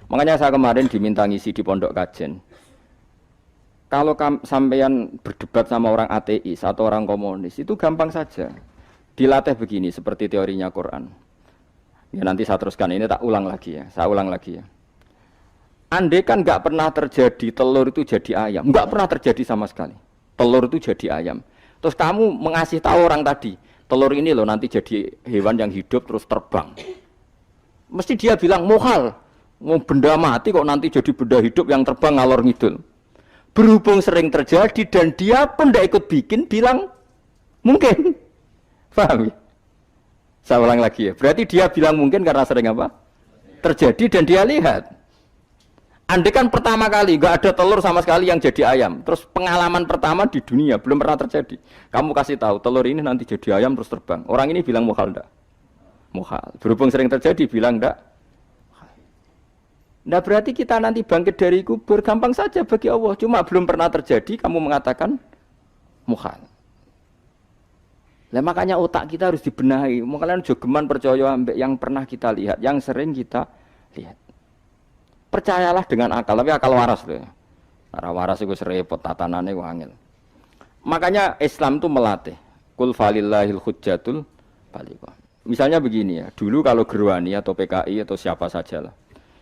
Makanya saya kemarin diminta ngisi di pondok kajen. Kalau sampean berdebat sama orang ateis atau orang komunis itu gampang saja. Dilatih begini seperti teorinya Quran. Ya nanti saya teruskan ini tak ulang lagi ya. Saya ulang lagi ya. Andai kan nggak pernah terjadi telur itu jadi ayam, nggak pernah terjadi sama sekali. Telur itu jadi ayam. Terus kamu mengasih tahu orang tadi, telur ini loh nanti jadi hewan yang hidup terus terbang. Mesti dia bilang mohal. Mau benda mati kok nanti jadi benda hidup yang terbang ngalor ngidul. Berhubung sering terjadi dan dia pun tidak ikut bikin, bilang mungkin. Paham ya? Saya ulang lagi ya. Berarti dia bilang mungkin karena sering apa? Terjadi dan dia lihat. Andai kan pertama kali nggak ada telur sama sekali yang jadi ayam. Terus pengalaman pertama di dunia belum pernah terjadi. Kamu kasih tahu telur ini nanti jadi ayam terus terbang. Orang ini bilang muhal enggak? Muhal. Berhubung sering terjadi bilang enggak? Nah berarti kita nanti bangkit dari kubur gampang saja bagi Allah. Cuma belum pernah terjadi kamu mengatakan mukhal. Nah makanya otak kita harus dibenahi. Makanya jogeman percaya ambek yang pernah kita lihat, yang sering kita lihat. Percayalah dengan akal, tapi akal waras loh. Arah waras itu serempet tatanannya wangil. Makanya Islam itu melatih. Kul falillahil hujjatul baligha. Misalnya begini ya, dulu kalau Gerwani atau PKI atau siapa sajalah.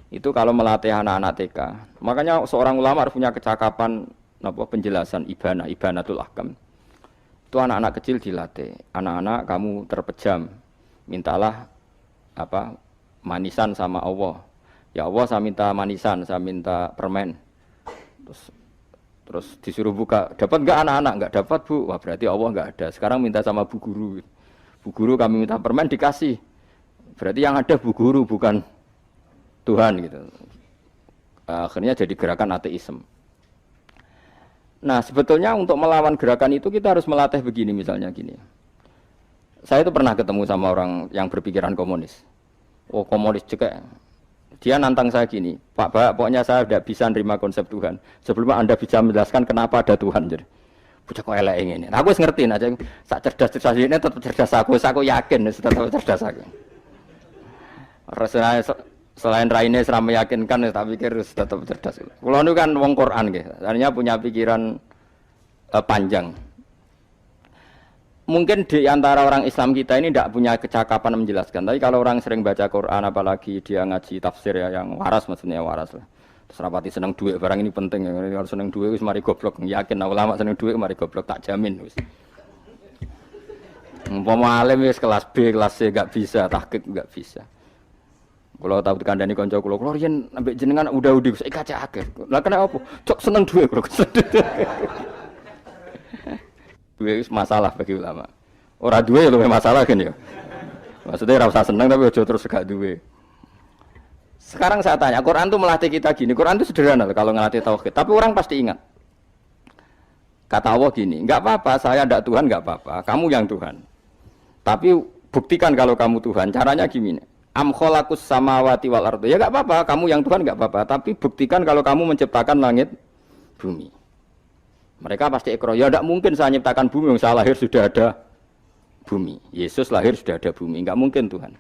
Itu kalau melatih anak-anak TK. Makanya seorang ulama harus punya kecakapan penjelasan ibanatul ahkam. Itu anak-anak kecil dilatih. Anak-anak kamu terpejam. Mintalah manisan sama Allah. Ya Allah saya minta manisan, saya minta permen. Terus disuruh buka. Dapat enggak anak-anak? Enggak dapat, Bu. Wah, berarti Allah enggak ada. Sekarang minta sama Bu Guru. Bu Guru kami minta permen dikasih. Berarti yang ada Bu Guru bukan Tuhan gitu. Akhirnya jadi gerakan ateisme. Nah sebetulnya untuk melawan gerakan itu kita harus melatih begini misalnya gini. Saya itu pernah ketemu sama orang yang berpikiran komunis. Oh komunis juga. Dia nantang saya gini, Pak, pokoknya saya tidak bisa nerima konsep Tuhan. Sebelumnya Anda bisa menjelaskan kenapa ada Tuhan. Jadi, bocah kok elek ini. Nah, aku ngerti aja. Sak cerdas ini tetap cerdas aku. Aku yakin tetap cerdas aku. Rasanya selain raine seram meyakinkan, tak pikir tetap cerdas. Kulo nu kan wong Quran nggih, artinya punya pikiran panjang. Mungkin di antara orang Islam kita ini tidak punya kecakapan menjelaskan. Tapi kalau orang sering baca Quran, apalagi dia ngaji tafsir ya, yang waras maksudnya waras lah. Terus rapati seneng duit, barang ini penting ya. Kalau seneng duit, mari goblok. Yakin, ulama seneng duit, mari goblok, tak jamin. Umpama alim wis kelas B, kelas C gak bisa, tahqiq gak bisa. Kalau tahu dikandani kanca kula riyen ambek jenengan udah saya kaca akeh. Lah kena apa? Cok seneng duwe kula. Duwe masalah bagi ulama. Ora duwe luwih masalah kan ya. Maksudnya ora usah seneng tapi aja terus gak duwe. Sekarang saya tanya, Quran itu melatih kita gini. Quran itu sederhana kalau ngelatih tauhid, tapi orang pasti ingat. Kata Allah gini, enggak apa-apa, saya ndak Tuhan enggak apa-apa, kamu yang Tuhan. Tapi buktikan kalau kamu Tuhan. Caranya gini. Am khalaqus samawati wal ardi. Ya enggak apa-apa, kamu yang Tuhan enggak apa-apa, tapi buktikan kalau kamu menciptakan langit bumi. Mereka pasti ikrar, ya enggak mungkin saya menciptakan bumi, yang saya lahir sudah ada bumi. Yesus lahir sudah ada bumi, enggak mungkin Tuhan.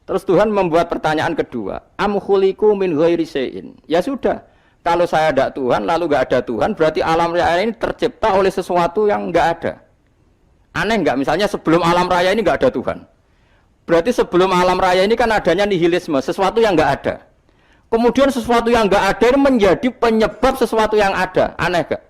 Terus Tuhan membuat pertanyaan kedua, am khuliqu min ghairi syai'in. Ya sudah, kalau saya enggak Tuhan lalu enggak ada Tuhan, berarti alam raya ini tercipta oleh sesuatu yang enggak ada. Aneh enggak? Misalnya sebelum alam raya ini enggak ada Tuhan. Berarti sebelum alam raya ini kan adanya nihilisme, sesuatu yang enggak ada. Kemudian sesuatu yang enggak ada ini menjadi penyebab sesuatu yang ada. Aneh enggak?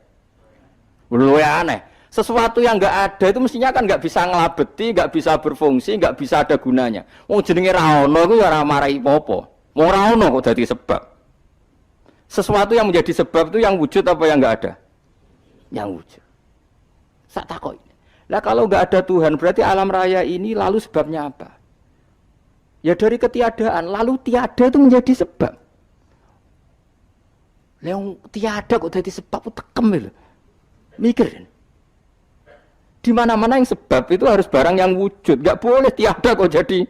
Luwih aneh. Sesuatu yang enggak ada itu mestinya kan enggak bisa ngelabeti, enggak bisa berfungsi, enggak bisa ada gunanya. Wong jenenge ra ono iku ya ora marai apa-apa. Wong ra ono kok dadi sebab. Sesuatu yang menjadi sebab itu yang wujud apa yang enggak ada? Yang wujud. Sak takoki. Lah kalau enggak ada Tuhan berarti alam raya ini lalu sebabnya apa? Ya dari ketiadaan, lalu tiada itu menjadi sebab. Yang tiada kok jadi sebab, tekem lho. Mikir. Di mana-mana yang sebab itu harus barang yang wujud, enggak boleh tiada kok jadi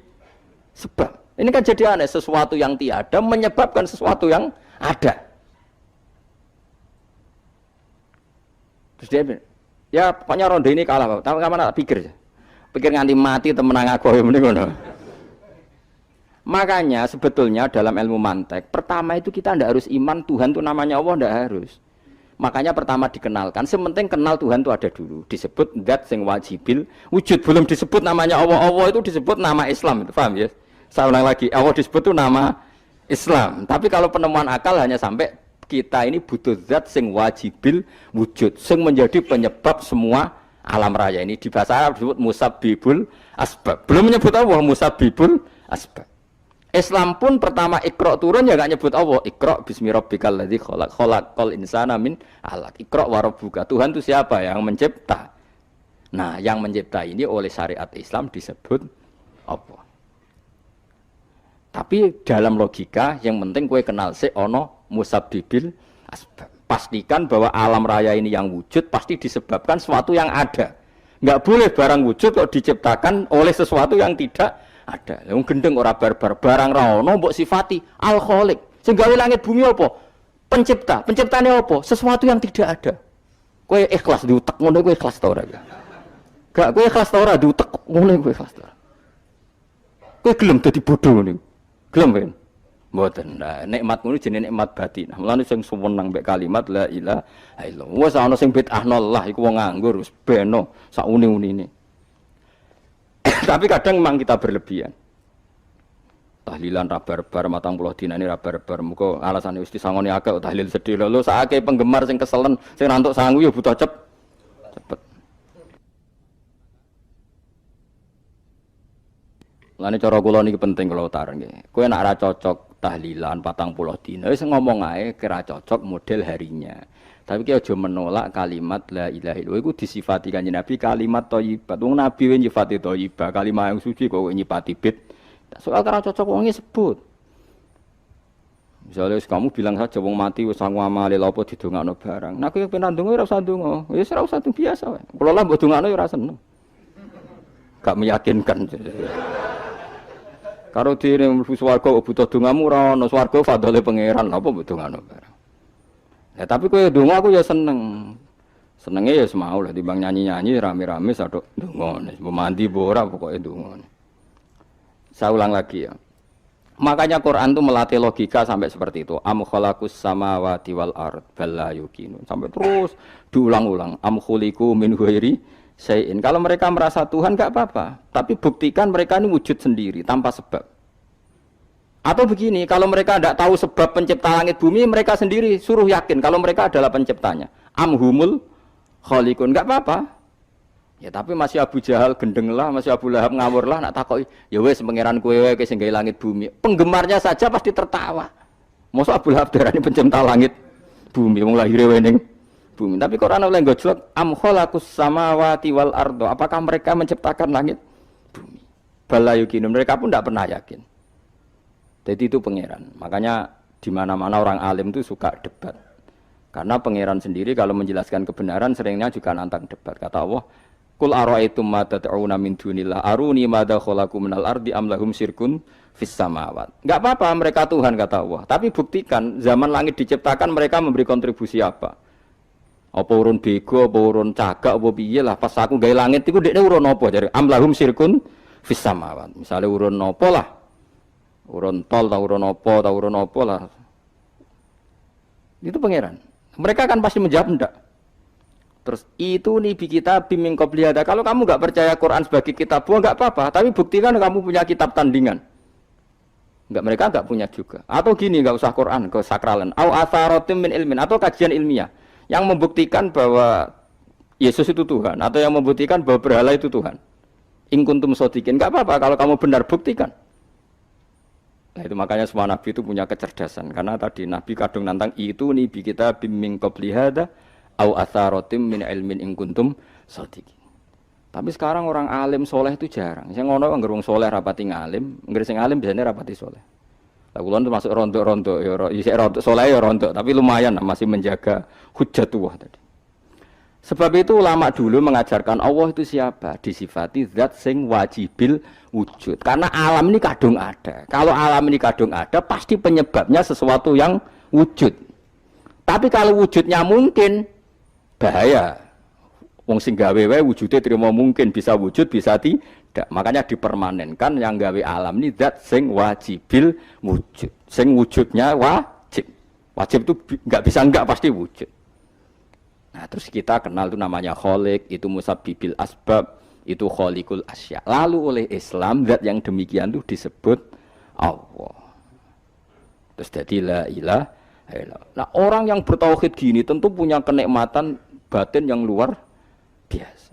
sebab. Ini kan jadi aneh, sesuatu yang tiada menyebabkan sesuatu yang ada. Terus dia bilang, ya pokoknya ronde ini kalah, tapi kapan tak pikir. Pikir nganti mati temenang aku ya mending ngono. Makanya sebetulnya dalam ilmu mantek, pertama itu kita tidak harus iman Tuhan itu namanya Allah, tidak harus. Makanya pertama dikenalkan, sementing kenal Tuhan itu ada dulu. Disebut zat sing wajibil wujud, belum disebut namanya Allah. Allah itu disebut nama Islam, itu paham ya? Saya ulang lagi, Allah disebut itu nama Islam. Tapi kalau penemuan akal hanya sampai kita ini butuh zat sing wajibil wujud, sing menjadi penyebab semua alam raya ini. Di bahasa Arab disebut musabbibul asbab. Belum menyebut Allah musabbibul asbab. Islam pun pertama Iqra turun ya gak nyebut Allah. Iqra bismi rabbikal ladzi khalaq, khalaqal insana min 'alaq. Iqra wa rabbuka. Tuhan itu siapa? Yang mencipta. Nah, yang mencipta ini oleh syariat Islam disebut Allah. Tapi dalam logika yang penting kowe kenal sik ana musabbibil asbab. Pastikan bahwa alam raya ini yang wujud pasti disebabkan sesuatu yang ada. Enggak boleh barang wujud kok diciptakan oleh sesuatu yang tidak ada. Wong gendeng ora barbar, barang ra ono mbok sifati al-khaliq. Sing gawe langit bumi apa? Pencipta. Penciptane apa? Sesuatu yang tidak ada. Kowe ikhlas diutek ngono kowe ikhlas ta ora? Gak kowe ikhlas ta ora diutek ngono kowe ikhlas ta. Kowe gelem dadi bodho ngene. Gelem kan? Mboten. Nah, nikmat ngono jenenge nikmat batin. Mulane sing suwenang mbek kalimat la ilaha illallah. Wes ana sing bid'ahno Allah iku wong nganggur wis beno sak uni-unine. Tapi kadang memang kita berlebihan. Tahlilan rabar-bar matang puluh dina ini rabar-bar. Muka alasan wis disangoni akeh tahlil sedih lho sakake penggemar sing keselen sing nantuk sangu ya butuh cepet. Lane cara kula niki penting kula utaraken nggih. Kowe nek ora cocok tahlilan 40 dina wis ngomong ae kira cocok model harinya. Tapi ki aja menolak kalimat la ilaha illallah iku disifati Kanjeng Nabi kalimat thayyibat. Wong Nabi wis nyifati thayyibah, kalimat yang suci kok nyifati bid. Soal kira cocok wong sebut. Misalnya kamu bilang saja wong mati wis sangu amale lha apa didongakno barang. Nek kowe pengen ndonga ora usah ndonga. Wis ora usah biasa wae. Kula lah mbok dongakno ya ora seneng. Gak meyakinkan. Karo dene mlebu swarga butuh dongamu ora ono swarga fadhole pangeran apa mbok dongakno barang. Ya tapi kowe donga aku ya seneng. Senenge ya semau lah timbang nyanyi-nyanyi rame-rame sadok donga. Mbok mandi mbok ora pokoke donga. Saya ulang lagi ya. Makanya Quran itu melatih logika sampai seperti itu. Am khalaqus samawati wal ard bal la yuqinun. Sampai terus diulang-ulang. Am khuliqu min ghairi syai'in. Kalau mereka merasa Tuhan enggak apa-apa, tapi buktikan mereka ini wujud sendiri tanpa sebab. Atau begini, kalau mereka tidak tahu sebab pencipta langit bumi, mereka sendiri suruh yakin kalau mereka adalah penciptanya. Amhumul khaliqun, enggak apa-apa. Ya tapi masih Abu Jahal gendeng lah, masih Abu Lahab ngawur lah, nak takoki, ya wes pangeran kowe wae sing gawe langit bumi. Penggemarnya saja pasti tertawa. Mosok Abu Lahab darani pencipta langit bumi, wong lahire wae ning bumi. Tapi Quran oleh gojlok am khalaqus samawati wal ardo. Apakah mereka menciptakan langit bumi? Bala yuqinun, mereka pun tidak pernah yakin. Jadi itu pangeran. Makanya di mana-mana orang alim itu suka debat. Karena pangeran sendiri kalau menjelaskan kebenaran seringnya juga nantang debat. Kata Allah, "Qul ara'aytum ma tad'una min dunillah aruni madza khalaqu minal ardi am lahum syirkun fis samawat." Enggak apa-apa mereka Tuhan kata Allah, tapi buktikan zaman langit diciptakan mereka memberi kontribusi apa? Apa urun bego, apa urun cagak, apa piye lah pas aku gawe langit iku dekne urun apa jare am lahum syirkun fis samawat. Misale urun apa lah? Urun tol ta urun apa lah. Itu pangeran. Mereka kan pasti menjawab enggak. Terus itu nih kita bimbing qobliyada. Kalau kamu enggak percaya Quran sebagai kitab buah enggak apa-apa, tapi buktikan kamu punya kitab tandingan. Enggak, mereka enggak punya juga. Atau gini, enggak usah Quran, ke sakralan. Au atharatim min ilmin, atau kajian ilmiah yang membuktikan bahwa Yesus itu Tuhan, atau yang membuktikan bahwa berhala itu Tuhan. In kuntum shodiqin, enggak apa-apa kalau kamu benar buktikan. Nah itu makanya semua nabi itu punya kecerdasan, karena tadi nabi kadung nantang itu nih bi kita bimbing qobliyada au atharatim min ilmin in kuntum shodiqin. Tapi sekarang orang alim soleh itu jarang. Sing ngono anggere wong soleh rapati ngalim, anggere sing alim biasanya rapati soleh. Lah kula termasuk rontok-rontok ya isih rontok soleh ya rontok, tapi lumayan masih menjaga hujjatullah tadi. Sebab itu ulama dulu mengajarkan Allah itu siapa? Disifati zat sing wajibil wujud. Karena alam ini kadung ada. Kalau alam ini kadung ada, pasti penyebabnya sesuatu yang wujud. Tapi kalau wujudnya mungkin, bahaya. Wong sing gawe wae wujude trimo mungkin bisa wujud bisa Makanya dipermanenkan yang gawe alam ini zat sing wajibil wujud. Sing wujudnya wajib. Wajib itu nggak bisa enggak pasti wujud. Nah, terus kita kenal itu namanya khaliq, itu musabbibil asbab, itu khaliqul asya. Lalu oleh Islam zat yang demikian itu disebut Allah. Terus jadi la ilaha illallah. Nah, orang yang bertauhid gini tentu punya kenikmatan batin yang luar biasa.